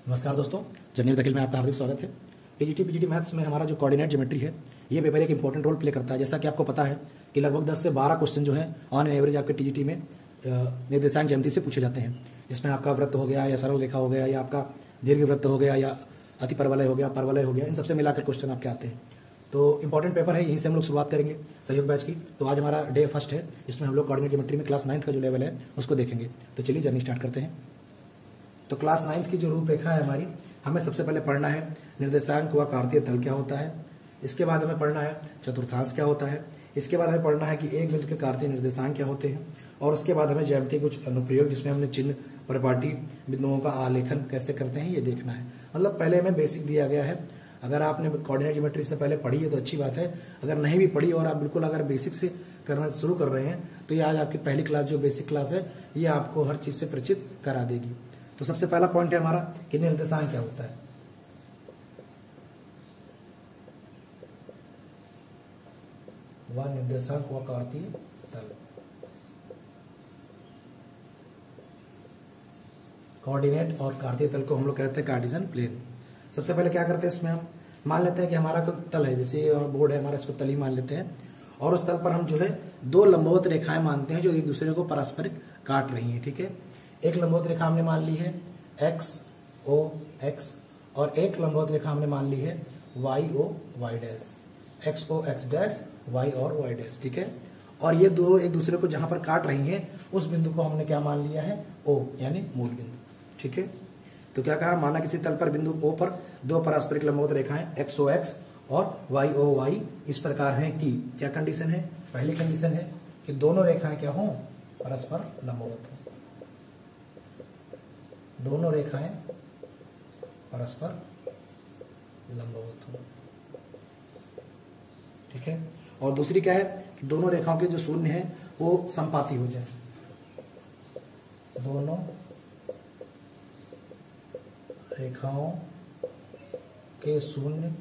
नमस्कार दोस्तों, जर्नीव दखिल में आपका हार्दिक स्वागत है। टीजीटी पीजीटी मैथ्स में हमारा जो कोऑर्डिनेट ज्योमेट्री है ये पेपर एक इंपॉर्टेंट रोल प्ले करता है। जैसा कि आपको पता है कि लगभग 10 से 12 क्वेश्चन जो है ऑन एवरेज आपके टीजीटी में निर्देशांक ज्यामिति से पूछे जाते हैं, जिसमें आपका वृत्त हो गया या सरल रेखा हो गया या आपका दीर्घ वृत्त हो गया या अति परवलय हो गया, परवलय हो गया, इन सबसे मिलाकर क्वेश्चन आपके आते हैं। तो इंपॉर्टेंट पेपर है, यहीं से हम लोग शुरुआत करेंगे सहयोग बैच की। तो आज हमारा डे फर्स्ट है, इसमें हम लोग कोऑर्डिनेट ज्योमेट्री में क्लास 9th का जो लेवल है उसको देखेंगे। तो चलिए जर्नी स्टार्ट करते हैं। तो क्लास 9th की जो रूपरेखा है हमारी, हमें सबसे पहले पढ़ना है निर्देशांक व कार्तीय तल क्या होता है। इसके बाद हमें पढ़ना है चतुर्थांश क्या होता है। इसके बाद हमें पढ़ना है कि एक बिंदु के कार्तीय निर्देशांक क्या होते हैं। और उसके बाद हमें ज्यामिति कुछ अनुप्रयोग जिसमें हमने चिन्ह परिपाटी बिंदुओं का आलेखन कैसे करते हैं ये देखना है। मतलब पहले हमें बेसिक दिया गया है। अगर आपने कोऑर्डिनेट ज्योमेट्री से पहले पढ़ी है तो अच्छी बात है, अगर नहीं भी पढ़ी और आप बिल्कुल अगर बेसिक से करना शुरू कर रहे हैं तो ये आज आपकी पहली क्लास जो बेसिक क्लास है ये आपको हर चीज से परिचित करा देगी। तो सबसे पहला पॉइंट है हमारा कि निर्देशांक क्या होता है। वह निर्देशांक व कार्तीय तल। कोऑर्डिनेट और कार्तीय तल को हम लोग कहते हैं कार्टेशियन प्लेन। सबसे पहले क्या करते हैं, इसमें हम मान लेते हैं कि हमारा कोई तल है, जैसे बोर्ड है हमारा, इसको तल ही मान लेते हैं। और उस तल पर हम जो है दो लंबवत रेखाएं मानते हैं जो एक दूसरे को पारस्परिक काट रही हैं। ठीक है, एक लंबवत रेखा हमने मान ली है एक्स ओ एक्स और एक लंबवत रेखा हमने मान ली है Y O Y dash, X O X dash, Y और वाई डैश। ठीक है, और ये दो एक दूसरे को जहां पर काट रही हैं उस बिंदु को हमने क्या मान लिया है, ओ, यानी मूल बिंदु। ठीक है, तो क्या कहा, माना किसी तल पर बिंदु ओ पर दो पारस्परिक लंबवत रेखाएं एक्स ओ एक्स और वाई ओ वाई इस प्रकार हैं कि क्या कंडीशन है, पहली कंडीशन है कि दोनों रेखाएं क्या हों, परस्पर लंबवत हो। दोनों रेखाएं परस्पर लंबवत हो। ठीक है, और दूसरी क्या है कि दोनों रेखाओं के जो शून्य है वो समपाती हो जाए। दोनों रेखाओं के शून्य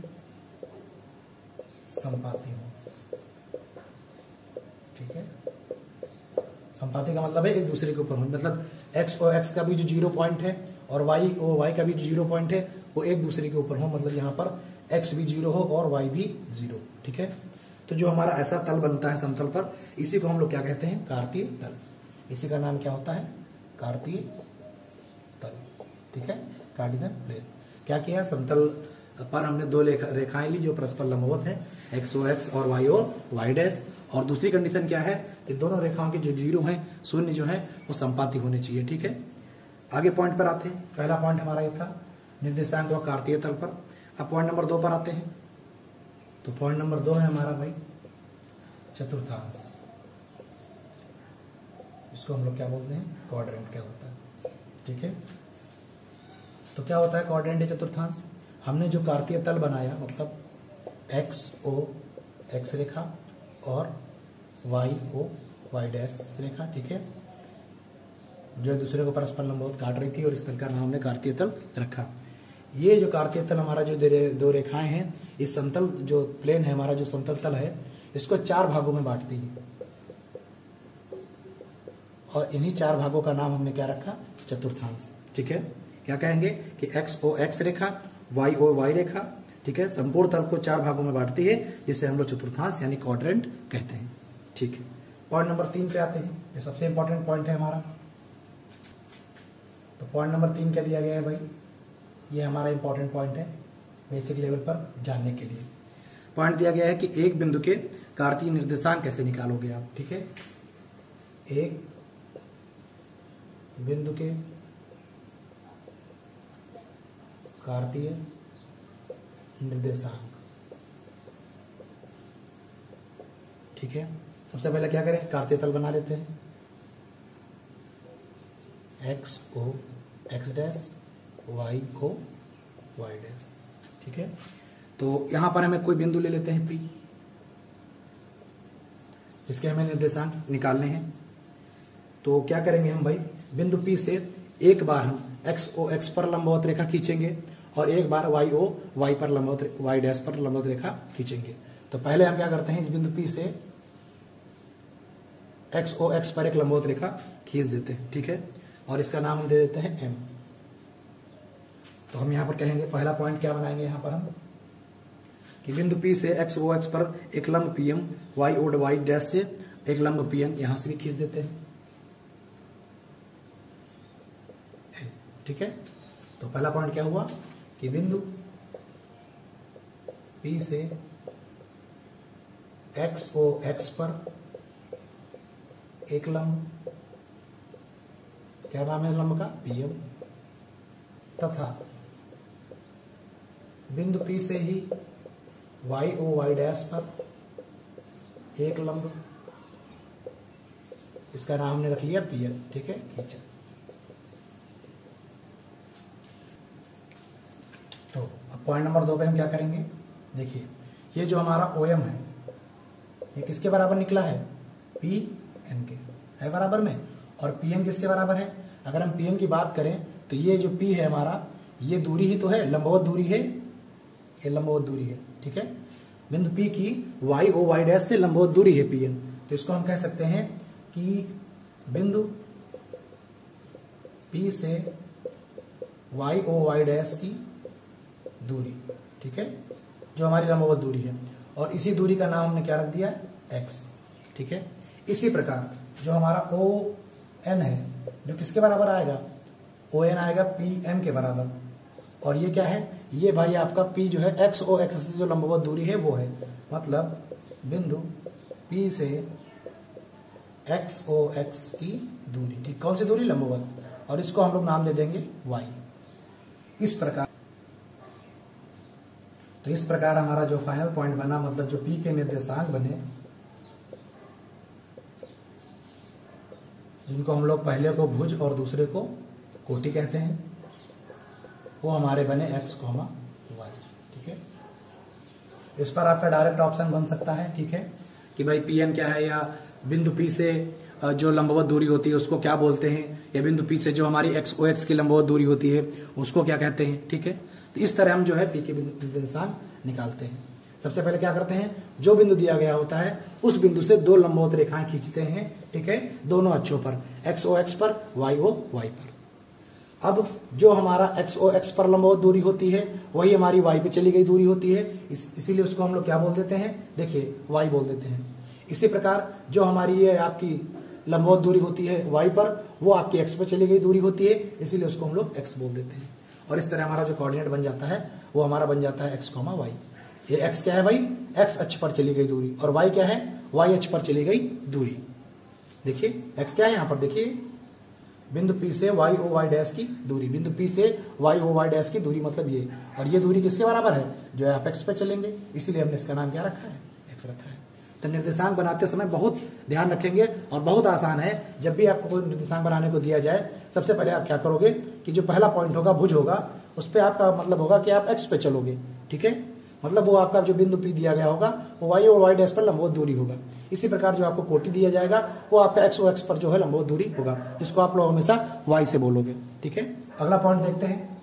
समपाती हो। ठीक है, समपाती का मतलब है एक दूसरे के ऊपर हो, मतलब एक्स ओ एक्स का भी जो 0 पॉइंट है और वाई ओ वाई का भी जो 0 पॉइंट है वो एक दूसरे के ऊपर हो, मतलब यहाँ पर एक्स भी 0 हो और वाई भी 0। ठीक है, तो जो हमारा ऐसा तल बनता है समतल पर, इसी को हम लोग क्या कहते हैं, कार्तीय तल। इसी का नाम क्या होता है, कार्तीय तल। ठीक है, कार्टेशियन प्लेन। क्या किया, समतल पर हमने दो रेखाएं ली जो परस्पर लंबवत हैं, एक्स ओ एक्स और वाई ओ वाई डैश। और दूसरी कंडीशन क्या है कि दोनों रेखाओं के जो 0 हैं, शून्य जो है वो समपाती होने चाहिए। ठीक है, आगे पॉइंट पर आते हैं। पहला पॉइंट हमारा ये था निर्देशांक व कार्तीय तल पर। अब पॉइंट नंबर 2 पर आते हैं। तो पॉइंट नंबर 2 है हमारा भाई चतुर्थांश। इसको हम लोग क्या बोलते हैं, क्वाड्रेंट क्या होता है। ठीक है, तो क्या होता है क्वाड्रेंट चतुर्थांश। हमने जो कार्तीय तल बनाया, मतलब एक्स ओ एक्स रेखा और वाई ओ वाई डैश रेखा। ठीक है, जो एक दूसरे को परस्पर लंबवत काट रही थी और इस तल का नाम हमने कार्तीय तल रखा। ये जो कार्तीय तल हमारा जो दो रेखाएं हैं, इस समतल जो प्लेन है हमारा, जो समतल तल है, इसको 4 भागों में बांटती है। और इन्हीं 4 भागों का नाम हमने क्या रखा, चतुर्थांश। ठीक है, क्या कहेंगे कि एक्स ओ एक्स रेखा, वाई ओ वाई रेखा, ठीक है, संपूर्ण तल को 4 भागों में बांटती है, जिसे हम लोग चतुर्थांश यानी क्वाड्रेंट कहते हैं। ठीक है, पॉइंट नंबर 3 पे आते हैं। ये सबसे इंपॉर्टेंट पॉइंट है हमारा। तो पॉइंट नंबर 3 क्या दिया गया है भाई, ये हमारा इंपॉर्टेंट पॉइंट है बेसिक लेवल पर जानने के लिए। पॉइंट दिया गया है कि एक बिंदु के कार्तीय निर्देशांक कैसे निकालोगे आप। ठीक है, एक बिंदु के कार्तीय निर्देशांक। ठीक है, सबसे पहले क्या करें, कार्तीय तल बना लेते हैं। X O X dash, Y O Y dash. ठीक है, तो यहां पर हमें कोई बिंदु ले लेते हैं पी, इसके हमें निर्देशांक निकालने हैं। तो क्या करेंगे हम भाई, बिंदु पी से एक बार हम एक्स ओ एक्स पर लंबवत रेखा खींचेंगे और एक बार वाई ओ वाई पर लंबवत वाई डैश पर लंबवत रेखा खींचेंगे। तो पहले हम क्या करते हैं, इस बिंदु पी से एक्स ओ एक्स पर एक लंबवत रेखा खींच देते हैं। ठीक है, और इसका नाम हम दे देते हैं एम। तो हम यहाँ पर कहेंगे पहला पॉइंट क्या बनाएंगे यहाँ पर हम कि बिंदु P से एक्स ओ एक्स पर एक लंब PM Y O Y dash से एक लंब PN यहाँ से भी खींच देते हैं। ठीक है, तो पहला पॉइंट क्या हुआ कि बिंदु P से एक्स ओ एक्स पर एक लंब, क्या नाम है लंब का, PM, तथा बिंदु P से ही वाई ओ वाई डैश पर एक लंब, इसका नाम हमने रख लिया PN। ठीक है, खींचा। तो अब पॉइंट नंबर 2 पे हम क्या करेंगे, देखिए ये जो हमारा OM है ये किसके बराबर निकला है, PN के, है बराबर में, और PN किसके बराबर है, अगर हम PN की बात करें तो ये जो P है हमारा, ये दूरी ही तो है, लंबवत दूरी है, ये लंबवत दूरी है। ठीक है, बिंदु P की वाई ओ वाई डैश से लंबवत दूरी है PN, तो इसको हम कह सकते हैं कि बिंदु P से वाई ओ वाई डैश की दूरी, ठीक है, जो हमारी लंबवत दूरी है, और इसी दूरी का नाम हमने क्या रख दिया, x। ठीक है, इसी प्रकार जो हमारा ON है जो किसके बराबर आएगा, ON आएगा PN के बराबर, और ये क्या है, ये भाई आपका P जो है एक्स ओ एक्स से जो लंबवत दूरी है वो है, मतलब बिंदु P से एक्स ओ एक्स की दूरी, ठीक, कौन सी दूरी, लंबवत, और इसको हम लोग नाम दे देंगे y। इस प्रकार, तो इस प्रकार हमारा जो फाइनल पॉइंट बना, मतलब जो P के निर्देशांक बने, जिनको हम लोग पहले को भुज और दूसरे को कोटि कहते हैं, वो हमारे बने x, y। ठीक है, इस पर आपका डायरेक्ट ऑप्शन बन सकता है। ठीक है, कि भाई PN क्या है, या बिंदु P से जो लंबवत दूरी होती है उसको क्या बोलते हैं, या बिंदु P से जो हमारी एक्स ओ एक्स की लंबवत दूरी होती है उसको क्या कहते हैं। ठीक है, तो इस तरह हम जो है P के निर्देशांक निकालते हैं। सबसे पहले क्या करते हैं, जो बिंदु दिया गया होता है उस बिंदु से दो लंबवत रेखाएं खींचते हैं। ठीक है, दोनों अक्षों पर, एक्स ओ एक्स पर, वाई ओ वाई पर। अब जो हमारा एक्स ओ एक्स पर लंबवत दूरी होती है वही हमारी वाई पे चली गई दूरी होती है, इसीलिए उसको हम लोग क्या बोल देते हैं, देखिए वाई बोल देते हैं। इसी प्रकार जो हमारी ये आपकी लंबवत दूरी होती है वाई पर, वो आपकी एक्स पे चली गई दूरी होती है, इसीलिए उसको हम लोग एक्स बोल देते हैं। और इस तरह हमारा जो कोऑर्डिनेट बन जाता है वो हमारा बन जाता है एक्स, वाई। ये एक्स क्या है भाई, एक्स अक्ष पर चली गई दूरी, और वाई क्या है, वाई अक्ष पर चली गई दूरी। देखिए एक्स क्या है यहाँ पर, देखिए बिंदु P से वाई ओ वाई डैश की दूरी, बिंदु P से वाई ओ वाई डैश की दूरी मतलब ये, और ये दूरी किसके बराबर है, जो है आप एक्स पे चलेंगे, इसीलिए हमने इसका नाम क्या रखा है, एक्स रखा है। तो निर्देशांक बनाते समय बहुत ध्यान रखेंगे, और बहुत आसान है। जब भी आपको कोई निर्देशांक बनाने को दिया जाए, सबसे पहले आप क्या करोगे कि जो पहला पॉइंट होगा भुज होगा, उस पर आपका मतलब होगा कि आप एक्स पे चलोगे। ठीक है, मतलब वो आपका जो बिंदु P दिया गया होगा वो वाई और वाई डैश पर लंबवत दूरी होगा। इसी प्रकार जो आपको कोटि दिया जाएगा वो आपका एक्स ओ एक्स पर जो है लंबवत दूरी होगा, जिसको आप लोग हमेशा वाई से बोलोगे। ठीक है, अगला पॉइंट देखते हैं।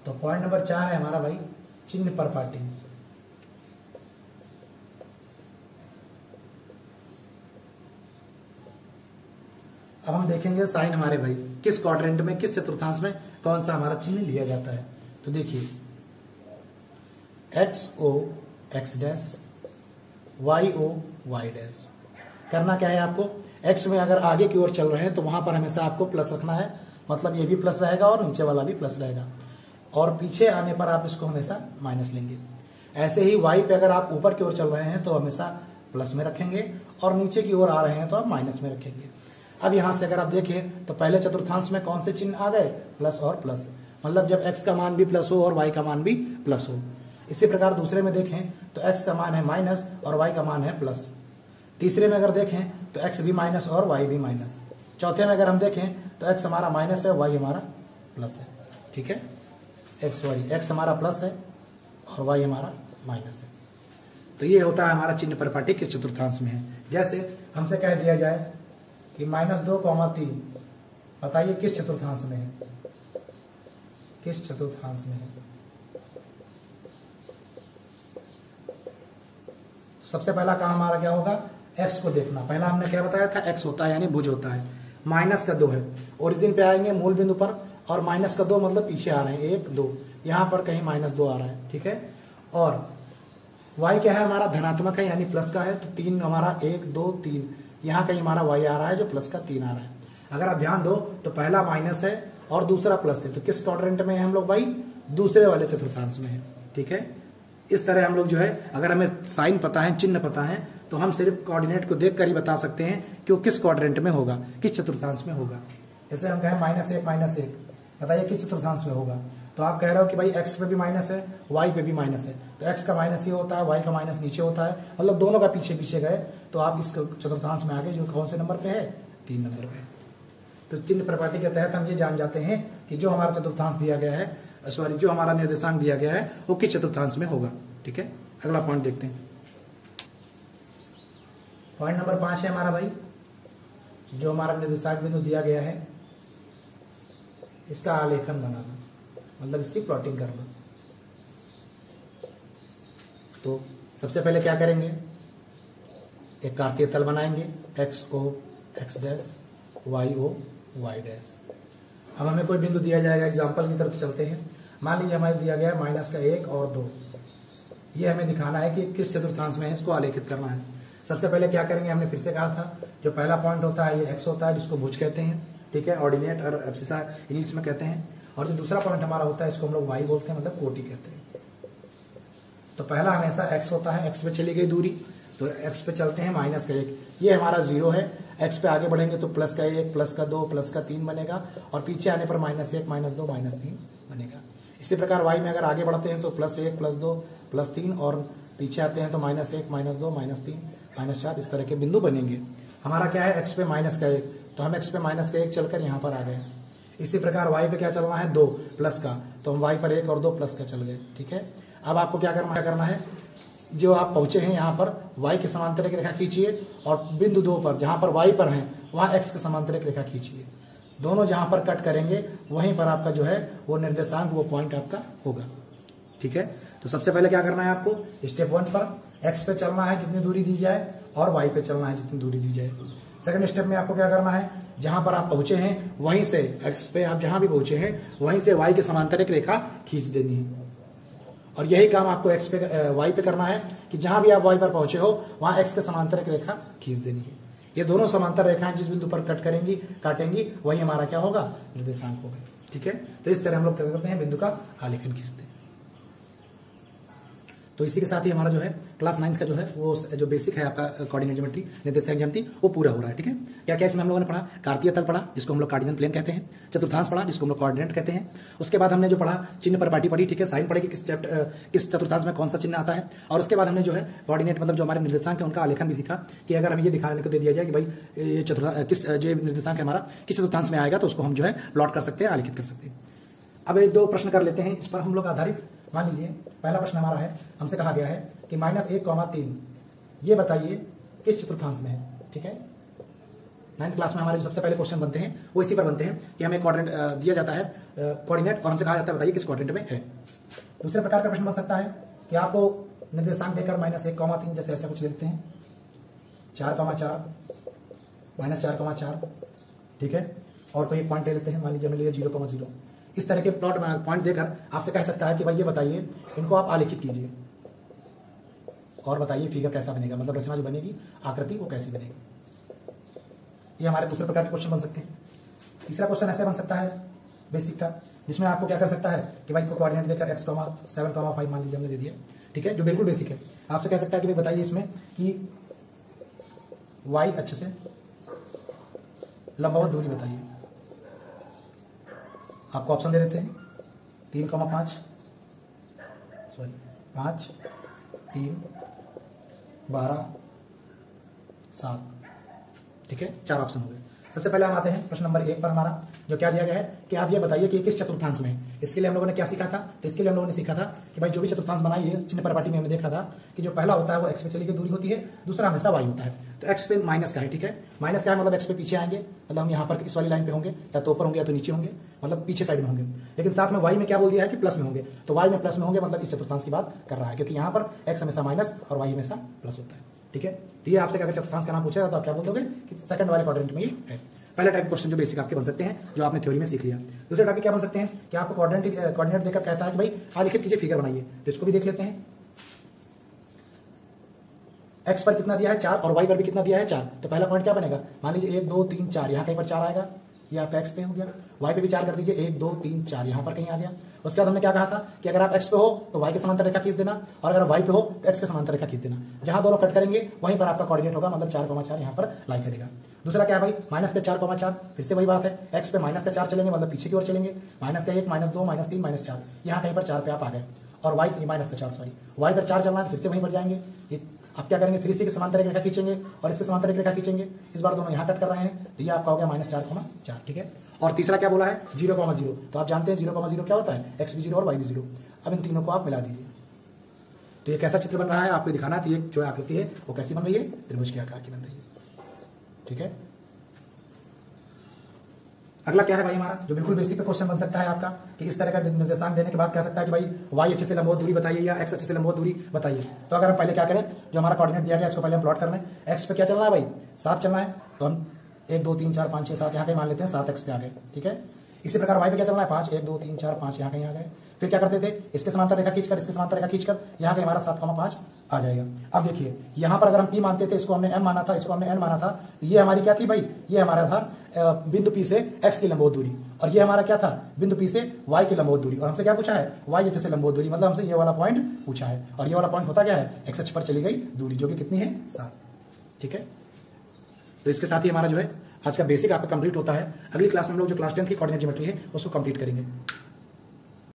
तो पॉइंट नंबर 4 है हमारा भाई चिन्ह पर पाटी। अब हम देखेंगे साइन हमारे भाई किस क्वाड्रेंट में, किस चतुर्थांश में कौन सा हमारा चिन्ह लिया जाता है। तो देखिए X O X dash, Y O Y dash. करना क्या है आपको, एक्स में अगर आगे की ओर चल रहे हैं तो वहां पर हमेशा आपको प्लस रखना है, मतलब ये भी प्लस रहेगा और नीचे वाला भी प्लस रहेगा, और पीछे आने पर आप इसको हमेशा माइनस लेंगे। ऐसे ही वाई पे अगर आप ऊपर की ओर चल रहे हैं तो हमेशा प्लस में रखेंगे, और नीचे की ओर आ रहे हैं तो आप माइनस में रखेंगे। अब यहां से अगर आप देखें तो पहले चतुर्थांश में कौन से चिन्ह आ गए, प्लस और प्लस, मतलब जब एक्स का मान भी प्लस हो और वाई का मान भी प्लस हो। इसी प्रकार दूसरे में देखें तो एक्स का मान है माइनस और वाई का मान है प्लस। तीसरे में अगर देखें तो एक्स भी माइनस और वाई भी माइनस। चौथे में अगर हम देखें तो एक्स हमारा माइनस है, वाई हमारा प्लस है। ठीक है, एक्स हमारा प्लस है और वाई हमारा माइनस है। तो ये होता है हमारा चिन्ह पर पाटी किस चतुर्थांश में है। जैसे हमसे कह दिया जाए कि -2, 3, बताइए किस चतुर्थांश में है, किस चतुर्थांश में है। तो सबसे पहला काम हमारा क्या होगा, एक्स को देखना। पहला हमने क्या बताया था, एक्स होता है यानी भुज होता है, -2 है। ओरिजिन पे आएंगे मूल बिंदु पर, और माइनस का 2 मतलब पीछे आ रहे हैं 1 2, यहाँ पर कहीं -2 आ रहा है, ठीक है। और y क्या है हमारा धनात्मक है यानी प्लस का है, तो 3 हमारा 1 2 3, यहाँ कहीं हमारा y आ रहा है जो प्लस का 3 आ रहा है। अगर आप ध्यान दो तो पहला माइनस है और दूसरा प्लस है, तो किस क्वाड्रेंट में है हम लोग भाई? दूसरे वाले चतुर्थांश में है, ठीक है। इस तरह हम लोग जो है, अगर हमें साइन पता है, चिन्ह पता है, तो हम सिर्फ कोऑर्डिनेट को देखकर ही बता सकते हैं कि वो किस क्वाड्रेंट में होगा, किस चतुर्थांश में होगा। जैसे हम कहें -1 बताइए किस चतुर्थांश में होगा। तो आप कह रहे हो कि भाई x पे भी माइनस है, y पे भी माइनस है, तो x का माइनस ये होता है, y का माइनस नीचे होता है, मतलब दोनों का पीछे पीछे गए, तो आप इस चतुर्थांश में आ गए, जो कौन से नंबर पे है? 3 नंबर पे। तो चिन्ह प्रॉपर्टी के तहत हम ये जान जाते हैं कि जो हमारा चतुर्थांश दिया गया है, सॉरी जो हमारा निर्देशांक दिया गया है वो किस चतुर्थांश में होगा, ठीक है। अगला पॉइंट देखते हैं। पॉइंट नंबर 5 है हमारा भाई, जो हमारा निर्देशांक बिंदु दिया गया है इसका आलेखन बनाना, मतलब इसकी प्लॉटिंग करना। तो सबसे पहले क्या करेंगे? एक कार्तीय तल बनाएंगे, x o x dash, y o y dash. अब हमें कोई बिंदु दिया जाएगा, एग्जांपल की तरफ चलते हैं। मान लीजिए हमें दिया गया है -1 और 2, ये हमें दिखाना है कि किस चतुर्थांश में है, इसको आलेखित करना है। सबसे पहले क्या करेंगे? हमने फिर से कहा था जो पहला पॉइंट होता है ये x होता है, जिसको भुज कहते हैं, ठीक है, ऑर्डिनेट और एब्सिसा इंग्लिश में कहते हैं। और जो दूसरा पॉइंट हमारा होता है इसको हम लोग y बोलते हैं, मतलब कोटि कहते हैं। तो पहला हमेशा x होता है, x पे चली गई दूरी, तो x पे चलते हैं -1, ये हमारा 0 है। x पे आगे बढ़ेंगे तो +1 +2 +3 बनेगा, और पीछे आने पर -1 -2 -3 बनेगा। इसी प्रकार y में अगर आगे बढ़ते हैं तो +1 +2 +3, और पीछे आते हैं तो -1 -2 -3 -4, इस तरह के बिंदु बनेंगे। हमारा क्या है? x पे -1, तो हम x पे -1 चलकर यहाँ पर आ गए। इसी प्रकार y पे क्या चलना है? 2 प्लस का, तो हम y पर 1 और 2 प्लस का चल गए, ठीक है। अब आपको क्या करना है? जो आप पहुंचे हैं यहाँ पर y के समांतर एक रेखा खींचिए, और बिंदु 2 पर जहां पर y पर हैं वहां x के समांतर एक रेखा खींचिए। दोनों जहां पर कट करेंगे वहीं पर आपका जो है वो निर्देशांक, वो पॉइंट आपका होगा, ठीक है। तो सबसे पहले क्या करना है आपको? स्टेप 1 पर x पे चलना है जितनी दूरी दी जाए, और y पे चलना है जितनी दूरी दी जाए। सेकंड स्टेप में आपको क्या करना है? जहां पर आप पहुंचे हैं वहीं से x पे आप जहां भी पहुंचे हैं वहीं से y के समांतर एक रेखा खींच देनी है। और यही काम आपको x पे y पे करना है कि जहां भी आप y पर पहुंचे हो वहां x के समांतर एक रेखा खींच देनी है। ये दोनों समांतर रेखाएं जिस बिंदु पर कट करेंगी, काटेंगी, वही हमारा क्या होगा? निर्देशांक होगा, ठीक है। तो इस तरह हम लोग क्या करते हैं? बिंदु का आलेखन खींचते हैं। तो इसी के साथ ही हमारा जो है क्लास 9 का जो है वो जो बेसिक है आपका कोऑर्डिनेट ज्योमेट्री, निर्देशांक ज्यामिति, वो पूरा हो रहा है, ठीक है। क्या क्या इसमें हम लोगों ने पढ़ा? कार्तीय तल पढ़ा, जिसको हम लोग कार्टेशियन प्लेन कहते हैं। चतुर्थांश पढ़ा, जिसको हम लोग कोऑर्डिनेट कहते हैं। उसके बाद हमने जो पढ़ा चिन्ह प्रॉपर्टी पढ़ी, ठीक है, साइन पढ़ी कि किस चतुर्थांश में कौन सा चिन्ह आता है। और उसके बाद हमने जो है कोऑर्डिनेट मतलब जो हमारे निर्देशांक है उनका आलेखन भी सीखा कि अगर हमें ये दिखाने को दे दिया जाए कि भाई ये किस जो निर्देशांक है हमारा किस चतुर्थांश में आएगा, तो उसको हम जो है प्लॉट कर सकते हैं, आलेखित कर सकते हैं। अब 1-2 प्रश्न कर लेते हैं इस पर हम लोग आधारित। मान लीजिए पहला प्रश्न हमारा है, हमसे कहा गया है कि -1, 3 ये बताइए किस चतुर्थांश में है, ठीक है। 9th क्लास में हमारे सबसे पहले क्वेश्चन बनते हैं वो इसी पर बनते हैं कि हमें कोऑर्डिनेट दिया जाता है, कोऑर्डिनेट, और हमसे कहा जाता है बताइए किस क्वाड्रेंट में है। दूसरे प्रकार का प्रश्न बन सकता है कि आपको निर्देशांक देकर -1, 3 जैसे ऐसा कुछ लिखते हैं, 4, 4 -4, 4, ठीक है। और कोई एक पॉइंट ले लेते हैं, मान लीजिए हमने लिया 0, 0। इस तरह के प्लॉट पॉइंट देकर आपसे कह सकता है कि भाई ये बताइए इनको आप आलेखित कीजिए और बताइए फिगर कैसा बनेगा, मतलब रचना जो बनेगी, आकृति वो कैसी बनेगी। ये हमारे दूसरे प्रकार के क्वेश्चन बन सकते हैं। तीसरा क्वेश्चन ऐसे बन सकता है बेसिक का, जिसमें आपको क्या कर सकता है कि भाई को कोऑर्डिनेट देकर x, 7, 5 मान लीजिए हमने दे दिया, ठीक है, जो बिल्कुल बेसिक है। आपसे कह सकता है कि भाई बताइए इसमें कि y अक्ष से लंबवत दूरी बताइए। आपको ऑप्शन दे देते हैं 3, 5, 3, 12, 7, ठीक है, 4 ऑप्शन हो गए। सबसे पहले हम आते हैं प्रश्न नंबर 1 पर हमारा, जो क्या दिया गया है कि आप ये बताइए कि किस चतुर्थांश में है। इसके लिए हम लोगों ने क्या सीखा था? तो इसके लिए हम लोगों ने सीखा था कि भाई जो भी चतुर्थांश बनाइए, चिन्ह प्रॉपर्टी में हमने देखा था कि जो पहला होता है वो x पे चली गई दूरी होती है, दूसरा हमेशा y होता है। तो x पे माइनस का है, ठीक है, माइनस का है मतलब x पे पीछे आएंगे, मतलब हम यहाँ पर इस वाली लाइन पे होंगे, या तो ऊपर होंगे या तो नीचे होंगे, मतलब पीछे साइड में होंगे। लेकिन साथ में y में क्या बोल दिया है कि प्लस में होंगे, तो y में प्लस में होंगे, मतलब इस चतुर्थांश की बात कर रहा है, क्योंकि यहाँ पर x हमेशा माइनस और y हमेशा प्लस होता है, ठीक है। तो ये आपसे अगर चतुर्थांश का नाम पूछेगा तो आप क्या बोल दोगे कि सेकंड वाले क्वाड्रेंट में ही है। पहला टाइप क्वेश्चन जो बेसिक आपके बन सकते हैं, जो आपने थ्योरी में सीख लिया। दूसरे टाइप क्या बन सकते हैं कि आपको कोऑर्डिनेट देकर कहता है कि भाई आलेखित कीजिए, फिगर बनाइए, तो इसको भी देख लेते हैं। एक्स पर कितना दिया है 4 और वाई पर भी कितना दिया है 4, तो पहला पॉइंट क्या बनेगा, मान लीजिए 1 2 3 4, यहाँ कहीं पर 4 आएगा, ये आपका एक्स पे हो गया। वाई पे भी 4 कर दीजिए, 1 2 3 4 यहाँ पर कहीं आ गया। उसके बाद हमने क्या कहा था कि अगर आप एक्स पे हो तो वाई के समांतर रेखा खींच देना, और अगर वाई पे हो तो एक्स के समांतर रेखा खींच देना। जहां दोनों कट करेंगे वहीं पर आपका कोऑर्डिनेट होगा, मतलब 4,4 यहाँ पर लाई करेगा। दूसरा क्या है भाई, माइनस के 4,4, फिर से वही बात है, एक्स पे माइनस का 4 चलेंगे, मतलब पीछे की ओर चलेंगे, माइनस का 1 -2 -3 -4, यहाँ कहीं पर 4 पे आप आ गए। और वाई माइनस का 4 सॉरी वाई पर 4 चलना है, फिर से वहीं पर जाएंगे। ये आप क्या करेंगे, फिर इसी के समांतर एक रेखा खींचेंगे और इसके समांतर एक रेखा खींचेंगे। इस बार दोनों यहाँ कट कर रहे हैं, तो ये आपका हो गया -4,4, ठीक है। और तीसरा क्या बोला है 0,0, तो आप जानते हैं 0,0 क्या होता है, एक्स भी 0 और वाई भी 0। अब इन तीनों को आप मिला दीजिए, तो ये कैसा चित्र बन रहा है आपको दिखाना है। तो ये जो आकृति है वो कैसी बन रही है, त्रिभुज के आकार की बन रही है, ठीक है। अगला क्या है भाई हमारा, जो बिल्कुल बेसिक पे क्वेश्चन बन सकता है आपका, कि इस तरह का निर्देशांक देने के बाद कह सकता है कि भाई वाई अच्छे से लंबवत दूरी बताइए या एक्स अच्छे से लंबवत दूरी बताइए। तो अगर हम पहले क्या करें, जो हमारा कोऑर्डिनेट दिया गया इसको पहले हम प्लॉट करना है। एक्स पे क्या चलना है भाई 7 चलना है, तो हम 1 2 3 4 5 6 7 यहाँ कहीं मान लेते हैं, 7 एक्स पे आ गए, ठीक है। इसी प्रकार वाई पे क्या चलना है 5 1 2 3 4 5 यहाँ कहीं आ गए। फिर क्या करते थे, इसके समांतर रेखा खींचकर इसके समांतर रेखा खींचकर यहाँ कहीं हमारा 7,5 आ जाएगा। अब देखिए यहाँ पर अगर हम P मानते थे, इसको हमने M माना था, इसको हमने N माना था, तो ये हमारी क्या थी भाई, ये हमारा था बिंदु P से x की लंबवत दूरी, और ये हमारा क्या था बिंदु P से y की लंबवत दूरी। और हमसे क्या पूछा है, y अच्छे से लंबवत दूरी, मतलब हमसे ये वाला पॉइंट पूछा है, और ये वाला पॉइंट होता क्या है, x अक्ष पर चली गई दूरी, जो कि कितनी है 7, ठीक है। तो इसके साथ ही हमारा जो है आज का बेसिक आपका कंप्लीट होता है। अगली क्लास में हम लोग जो क्लास 10 की कोऑर्डिनेट ज्योमेट्री है उसको कंप्लीट करेंगे।